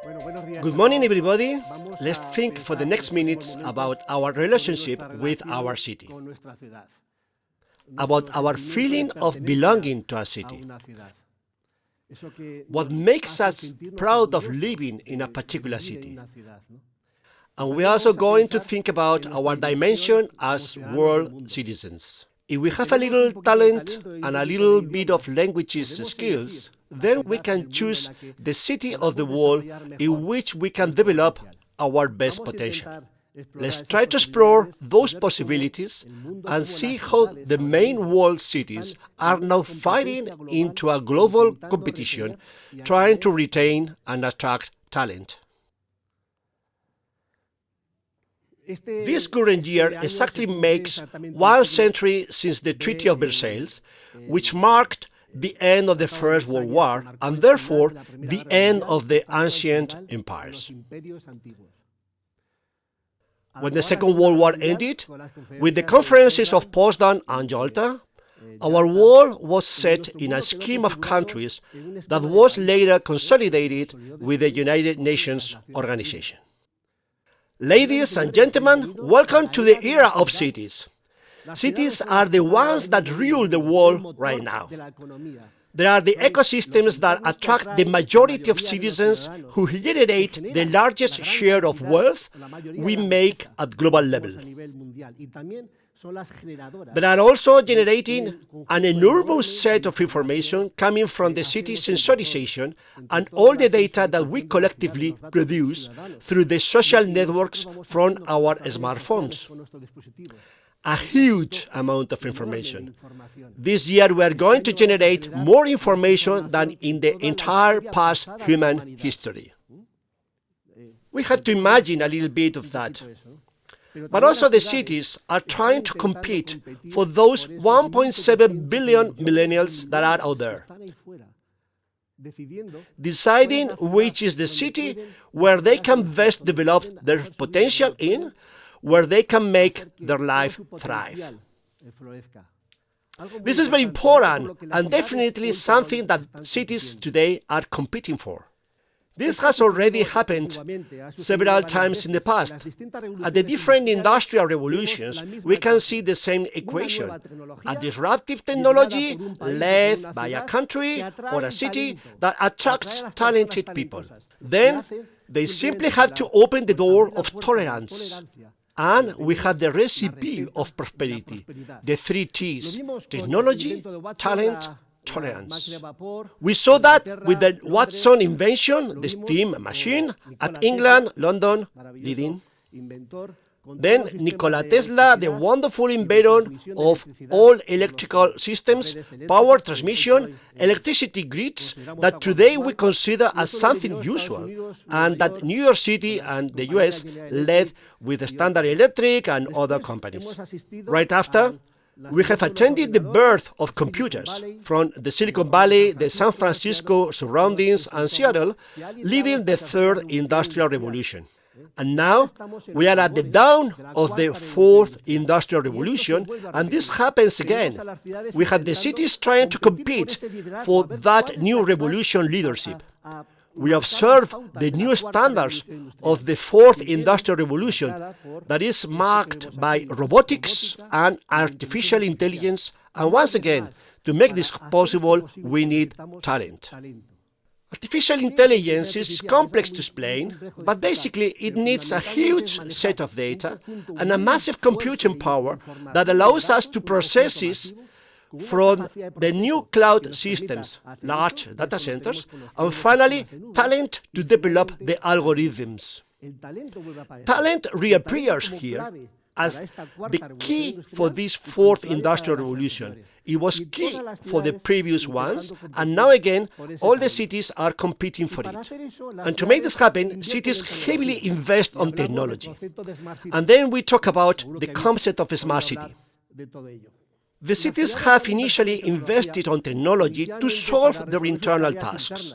Good morning, everybody. Let's think for the next minutes about our relationship with our city, about our feeling of belonging to a city, what makes us proud of living in a particular city. And we're also going to think about our dimension as world citizens. If we have a little talent and a little bit of languages skills, then we can choose the city of the world in which we can develop our best potential. Let's try to explore those possibilities and see how the main world cities are now fighting into a global competition, trying to retain and attract talent. This current year exactly makes 1 century since the Treaty of Versailles, which marked the end of the First World War and therefore the end of the ancient empires. When the Second World War ended, with the conferences of Potsdam and Yalta, our world was set in a scheme of countries that was later consolidated with the United Nations organization. Ladies and gentlemen, welcome to the era of cities. Cities are the ones that rule the world right now. They are the ecosystems that attract the majority of citizens who generate the largest share of wealth we make at global level. They are also generating an enormous set of information coming from the city sensorization and all the data that we collectively produce through the social networks from our smartphones. A huge amount of information. This year we are going to generate more information than in the entire past human history. We have to imagine a little bit of that. But also the cities are trying to compete for those 1.7 billion millennials that are out there, deciding which is the city where they can best develop their potential in, where they can make their life thrive. This is very important and definitely something that cities today are competing for. This has already happened several times in the past. At the different industrial revolutions, we can see the same equation. A disruptive technology led by a country or a city that attracts talented people. Then they simply have to open the door of tolerance. And we have the recipe of prosperity, the 3 T's: technology, talent, tolerance. We saw that with the Watson invention, the steam machine, at England, London, leading. Then Nikola Tesla, the wonderful inventor of all electrical systems, power transmission, electricity grids, that today we consider as something usual, and that New York City and the US led with Standard Electric and other companies. Right after, we have attended the birth of computers from the Silicon Valley, the San Francisco surroundings, and Seattle, leading the 3rd Industrial Revolution. And now we are at the dawn of the 4th Industrial Revolution, and this happens again. We have the cities trying to compete for that new revolution leadership. We observe the new standards of the 4th Industrial Revolution that is marked by robotics and artificial intelligence, and once again, to make this possible, we need talent. Artificial intelligence is complex to explain, but basically it needs a huge set of data and a massive computing power that allows us to process it from the new cloud systems, large data centers, and finally, talent to develop the algorithms. Talent reappears here as the key for this 4th Industrial Revolution. It was key for the previous ones, and now again, all the cities are competing for it. And to make this happen, cities heavily invest on technology. And then we talk about the concept of a smart city. The cities have initially invested on technology to solve their internal tasks.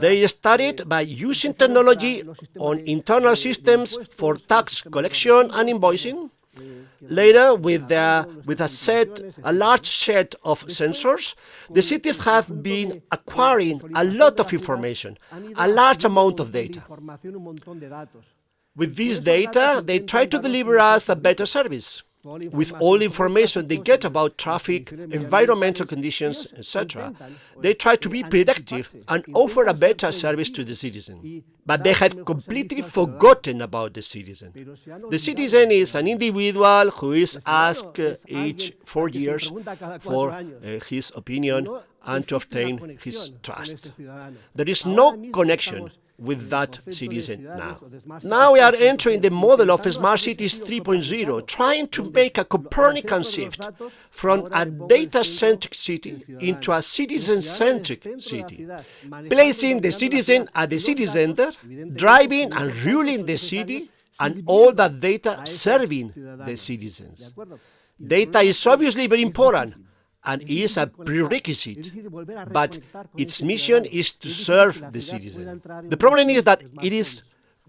They started by using technology on internal systems for tax collection and invoicing. Later, with a large set of sensors, the cities have been acquiring a lot of information, a large amount of data. With this data, they try to deliver us a better service. With all the information they get about traffic, environmental conditions, etc., they try to be predictive and offer a better service to the citizen. But they have completely forgotten about the citizen. The citizen is an individual who is asked each 4 years for his opinion and to obtain his trust. There is no connection with that citizen now. Now we are entering the model of Smart Cities 3.0, trying to make a Copernican shift from a data-centric city into a citizen-centric city, placing the citizen at the city center, driving and ruling the city, and all that data serving the citizens. Data is obviously very important and is a prerequisite, but its mission is to serve the citizen. The problem is that it is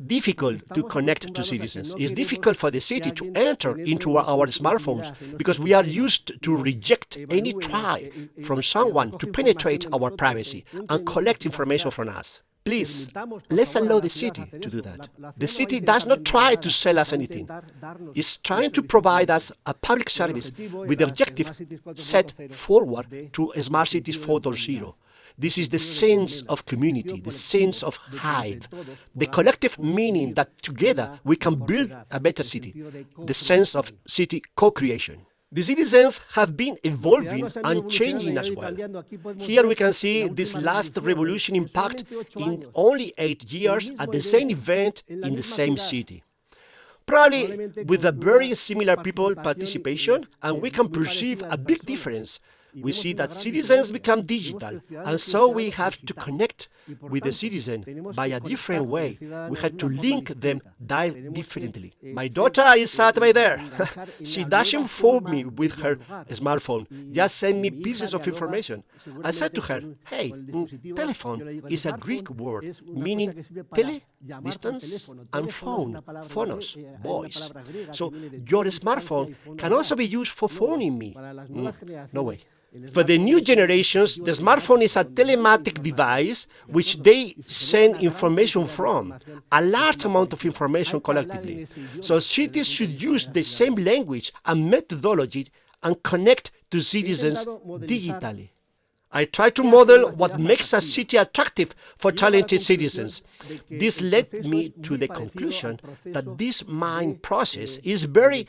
difficult to connect to citizens. It's difficult for the city to enter into our smartphones because we are used to reject any try from someone to penetrate our privacy and collect information from us. Please, let's allow the city to do that. The city does not try to sell us anything. It's trying to provide us a public service with the objective set forward to Smart Cities 4.0. This is the sense of community, the sense of hive, the collective meaning that together we can build a better city, the sense of city co-creation. The citizens have been evolving and changing as well. Here we can see this last revolution impact in only 8 years at the same event in the same city. Probably with a very similar people participation, and we can perceive a big difference. We see that citizens become digital, and so we have to connect with the citizen by a different way. We had to link them differently. My daughter is sat by there. She doesn't phone me with her smartphone, just send me pieces of information. I said to her, hey, telephone is a Greek word meaning tele, distance, and phone, phonos, voice. So your smartphone can also be used for phoning me. No way. For the new generations, the smartphone is a telematic device which they send information from, a large amount of information collectively. So cities should use the same language and methodology and connect to citizens digitally. I try to model what makes a city attractive for talented citizens. This led me to the conclusion that this mind process is very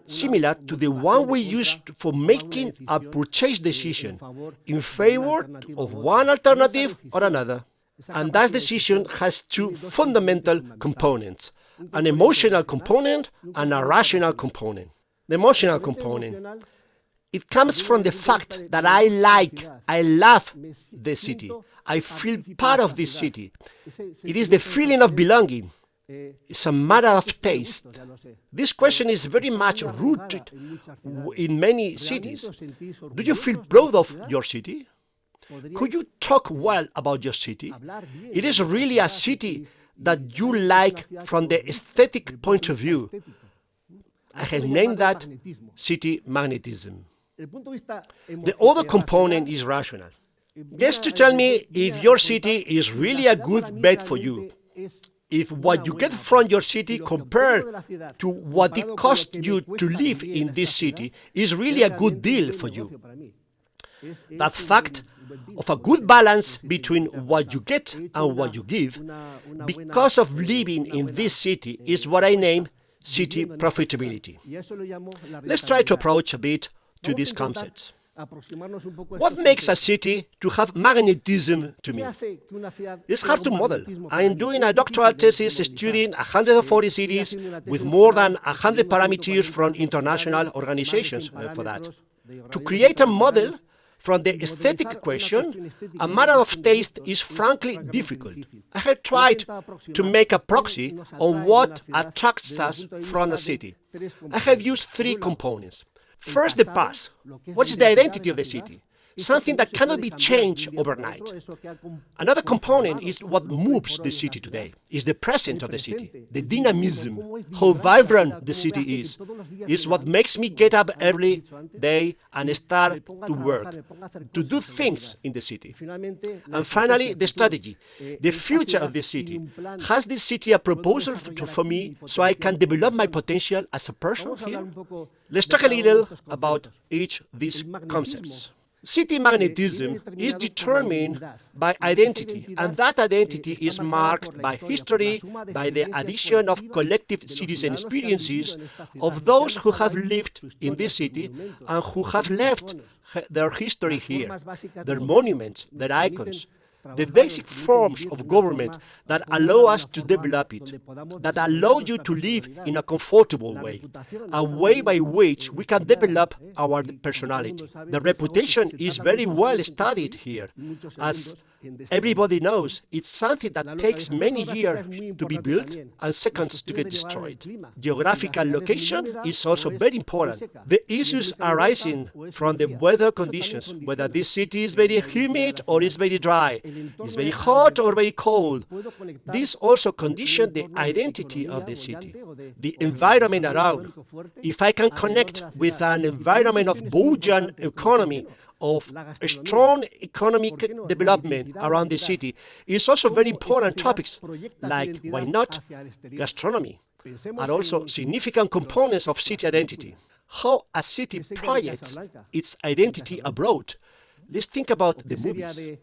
similar to the one we use for making a purchase decision in favor of one alternative or another. And that decision has two fundamental components, an emotional component and a rational component. The emotional component, it comes from the fact that I love the city. I feel part of this city. It is the feeling of belonging. It's a matter of taste. This question is very much rooted in many cities. Do you feel proud of your city? Could you talk well about your city? It is really a city that you like from the aesthetic point of view. I have named that city magnetism. The other component is rational. Just to tell me if your city is really a good bet for you. If what you get from your city compared to what it costs you to live in this city is really a good deal for you. That fact of a good balance between what you get and what you give, because of living in this city, is what I name city profitability. Let's try to approach a bit to these concepts. What makes a city to have magnetism to me? It's hard to model. I am doing a doctoral thesis studying 140 cities with more than 100 parameters from international organizations for that. To create a model from the aesthetic equation, a matter of taste is frankly difficult. I have tried to make a proxy on what attracts us from a city. I have used three components. First, the past. What is the identity of the city? something that cannot be changed overnight. Another component is what moves the city today, is the present of the city, the dynamism, how vibrant the city is what makes me get up every day and start to work, to do things in the city. And finally, the strategy, the future of the city. Has this city a proposal for me so I can develop my potential as a person here? Let's talk a little about each of these concepts. City magnetism is determined by identity, and that identity is marked by history, by the addition of collective citizen experiences of those who have lived in this city and who have left their history here, their monuments, their icons, the basic forms of government that allow us to develop it, that allow you to live in a comfortable way, a way by which we can develop our personality. The reputation is very well studied here. As everybody knows, it's something that takes many years to be built and seconds to get destroyed. Geographical location is also very important. The issues arising from the weather conditions, whether this city is very humid or is very dry, is very hot or very cold. This also conditions the identity of the city, the environment around. If I can connect with an environment of buoyant economy, of a strong economic development around the city, is also very important topics like, why not, gastronomy, are also significant components of city identity. How a city projects its identity abroad. Let's think about the movies.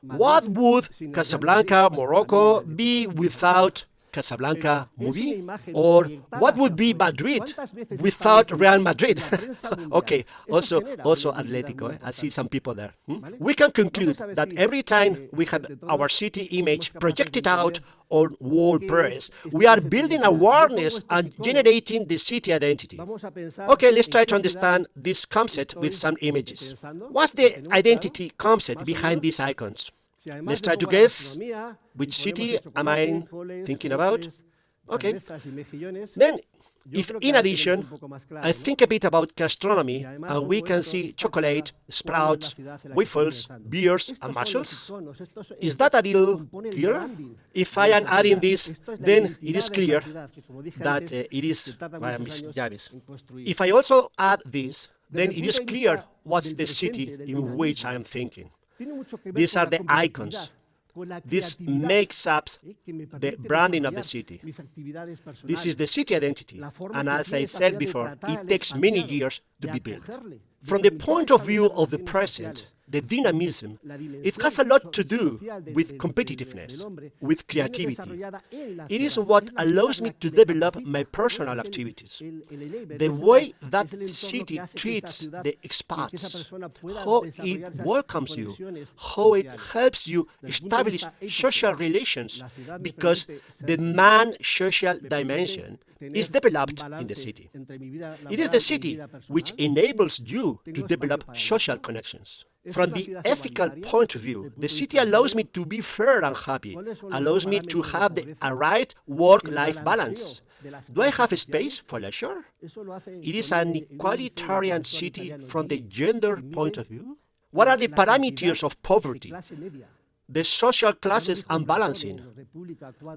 What would Casablanca, Morocco be without Casablanca movie? Or what would be Madrid without Real Madrid? Okay, also Atletico. I see some people there. We can conclude that every time we have our city image projected out on world press, we are building awareness and generating the city identity. Okay, let's try to understand this concept with some images. What's the identity concept behind these icons? Let's try to guess which city am I thinking about. Okay. Then, if in addition, I think a bit about gastronomy, and we can see chocolate, sprouts, waffles, beers, and mussels, is that a little clearer? If I am adding this, then it is clear that it is If I also add this, then it is clear what's the city in which I am thinking. These are the icons. This makes up the branding of the city. This is the city identity. And as I said before, it takes many years to be built. From the point of view of the present, the dynamism, it has a lot to do with competitiveness, with creativity. It is what allows me to develop my personal activities. The way that the city treats the expats, how it welcomes you, how it helps you establish social relations, because the man-social dimension is developed in the city. It is the city which enables you to develop social connections. From the ethical point of view, the city allows me to be fair and happy, allows me to have a right work-life balance. Do I have a space for leisure? It is an egalitarian city from the gender point of view. What are the parameters of poverty? The social classes unbalancing.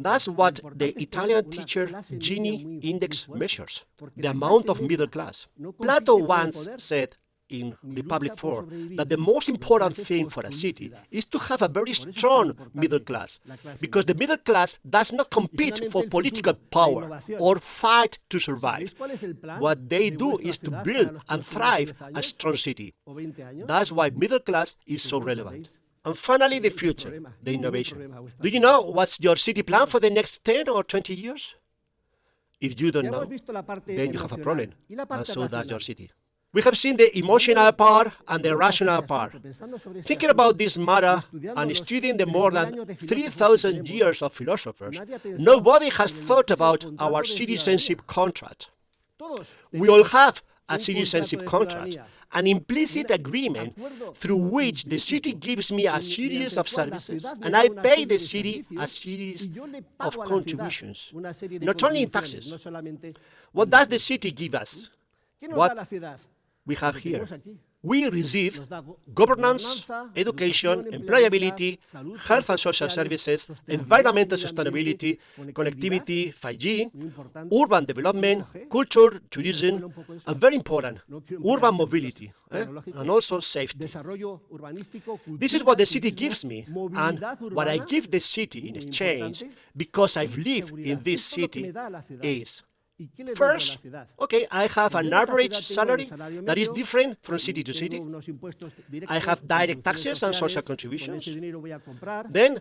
That's what the Italian teacher Gini index measures, the amount of middle class. Plato once said in Republic 4 that the most important thing for a city is to have a very strong middle class, because the middle class does not compete for political power or fight to survive. What they do is to build and thrive a strong city. That's why middle class is so relevant. And finally, the future, the innovation. Do you know what's your city plan for the next 10 or 20 years? If you don't know, then you have a problem, and so does your city. We have seen the emotional part and the rational part. Thinking about this matter and studying the more than 3,000 years of philosophers, nobody has thought about our citizenship contract. We all have a citizenship contract, an implicit agreement through which the city gives me a series of services and I pay the city a series of contributions, not only in taxes. What does the city give us? What we have here? we receive governance, education, employability, health and social services, environmental sustainability, connectivity, 5G, urban development, culture, tourism, and very important, urban mobility, and also safety. This is what the city gives me, and what I give the city in exchange, because I've lived in this city, is first, okay, I have an average salary that is different from city to city. I have direct taxes and social contributions. Then,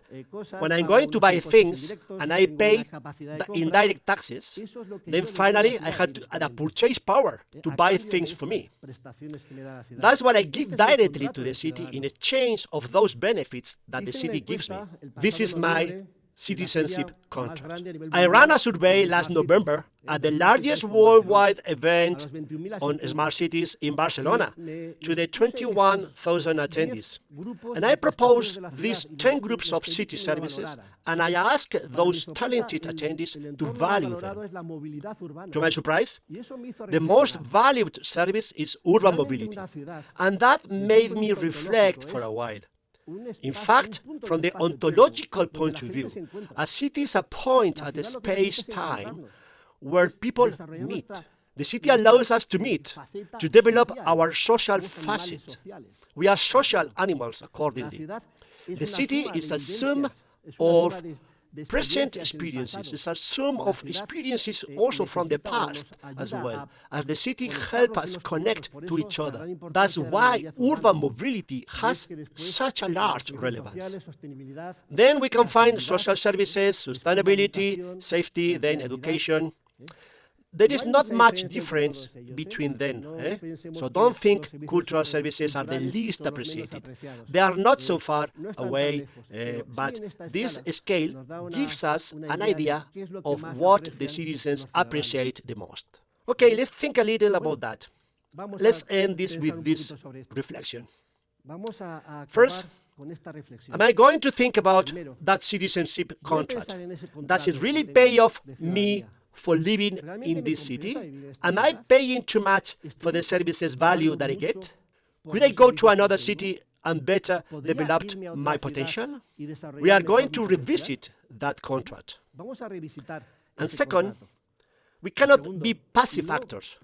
when I'm going to buy things and I pay the indirect taxes, then finally I have the purchase power to buy things for me. That's what I give directly to the city in exchange of those benefits that the city gives me. This is my citizenship contract. I ran a survey last November at the largest worldwide event on smart cities in Barcelona to the 21,000 attendees. And I proposed these 10 groups of city services, and I asked those talented attendees to value them. To my surprise, the most valued service is urban mobility, and that made me reflect for a while. In fact, from the ontological point of view, a city is a point at the space-time where people meet. The city allows us to meet, to develop our social facet. We are social animals accordingly. The city is a sum of present experiences. It's a sum of experiences also from the past as well, as the city helps us connect to each other. That's why urban mobility has such a large relevance. Then we can find social services, sustainability, safety, then education. There is not much difference between them. So don't think cultural services are the least appreciated. They are not so far away, but this scale gives us an idea of what the citizens appreciate the most. Okay, let's think a little about that. Let's end this with this reflection. First, am I going to think about that citizenship contract? Does it really pay off me for living in this city? Am I paying too much for the services value that I get? Could I go to another city and better develop my potential? We are going to revisit that contract. And second, we cannot be passive actors.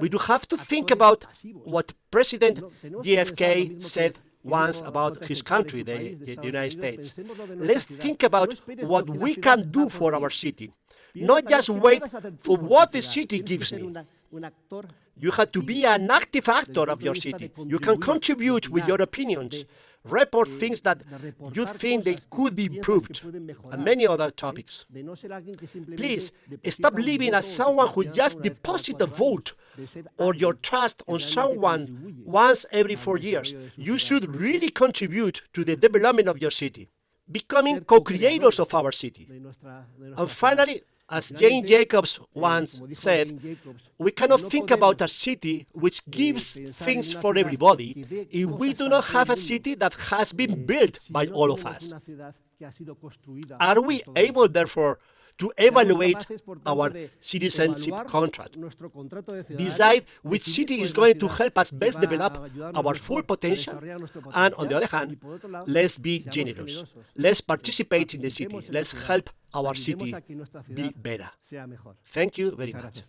We do have to think about what President JFK said once about his country, the United States. Let's think about what we can do for our city. Not just wait for what the city gives me. You have to be an active actor of your city. You can contribute with your opinions, report things that you think they could be improved, and many other topics. Please, stop living as someone who just deposits a vote or your trust on someone once every 4 years. You should really contribute to the development of your city, becoming co-creators of our city. And finally, as Jane Jacobs once said, we cannot think about a city which gives things for everybody if we do not have a city that has been built by all of us. Are we able, therefore, to evaluate our citizenship contract, decide which city is going to help us best develop our full potential, and on the other hand, let's be generous. Let's participate in the city. Let's help our city be better. Thank you very much.